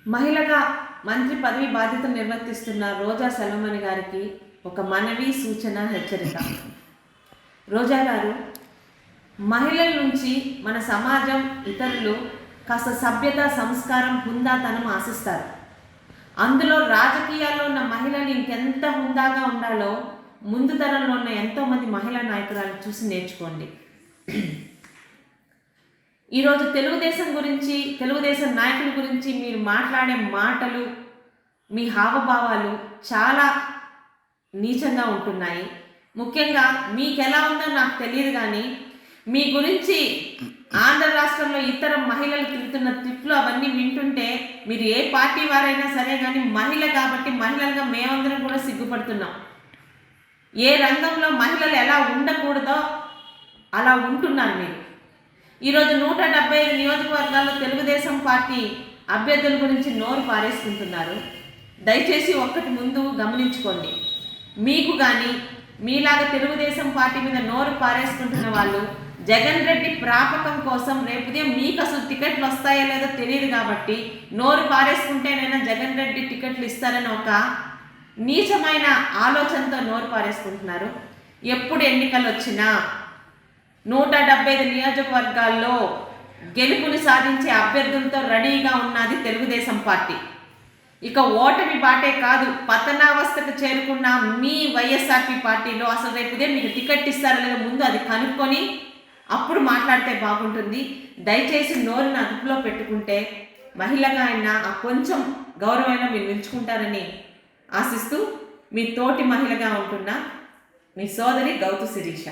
మహిళగా మంత్రి పదవి బాధ్యతలు నిర్వర్తిస్తున్న రోజా సెల్వమణి గారికి ఒక మనవి, సూచన, హెచ్చరిక. రోజా గారు, మహిళల నుంచి మన సమాజం, ఇతరులు కాస్త సభ్యత, సంస్కారం, హుందాతనం ఆశిస్తారు. అందులో రాజకీయాల్లో ఉన్న మహిళలు ఇంకెంత హుందాగా ఉండాలో ముందు తరంలో ఉన్న ఎంతోమంది మహిళా నాయకురాలను చూసి నేర్చుకోండి. ఈరోజు తెలుగుదేశం గురించి, తెలుగుదేశం నాయకుల గురించి మీరు మాట్లాడే మాటలు, మీ హావభావాలు చాలా నీచంగా ఉంటున్నాయి. ముఖ్యంగా మీకు ఎలా ఉందో నాకు తెలియదు, కానీ మీ గురించి ఆంధ్ర రాష్ట్రంలో ఇతర మహిళలు తిరుగుతున్న తిట్లు అవన్నీ వింటుంటే మీరు ఏ పార్టీ వారైనా సరే కానీ మహిళ కాబట్టి మహిళలుగా మేమందరం కూడా సిగ్గుపడుతున్నాం. ఏ రంగంలో మహిళలు ఎలా ఉండకూడదో అలా ఉంటున్నారు మీరు. ఈరోజు 175 నియోజకవర్గాల్లో తెలుగుదేశం పార్టీ అభ్యర్థుల గురించి నోరు పారేసుకుంటున్నారు. దయచేసి ఒక్కటి ముందు గమనించుకోండి. మీకు కానీ మీలాగా తెలుగుదేశం పార్టీ మీద నోరు పారేసుకుంటున్న వాళ్ళు జగన్ రెడ్డి ప్రాపకం కోసం రేపు ఉదయం మీకు అసలు టికెట్లు వస్తాయో లేదో తెలియదు కాబట్టి నోరు పారేసుకుంటేనైనా జగన్ రెడ్డి టికెట్లు ఇస్తారని ఒక నీచమైన ఆలోచనతో నోరు పారేసుకుంటున్నారు. ఎప్పుడు ఎన్నికలు వచ్చినా 175 నియోజకవర్గాల్లో గెలుపుని సాధించే అభ్యర్థులతో రెడీగా ఉన్నది తెలుగుదేశం పార్టీ. ఇక ఓటమి బాటే కాదు, పతనావస్థకు చేరుకున్న మీ వైఎస్ఆర్పీ పార్టీలో అసలు రేపు ఉదయం మీకు టికెట్ ఇస్తారో లేదో ముందు అది కనుక్కొని అప్పుడు మాట్లాడితే బాగుంటుంది. దయచేసి నోరుని అదుపులో పెట్టుకుంటే మహిళగా అయినా ఆ కొంచెం గౌరవమైన మీరు నిలుచుకుంటారని ఆశిస్తూ మీ తోటి మహిళగా ఉంటున్న మీ సోదరి గౌతు శిరీష.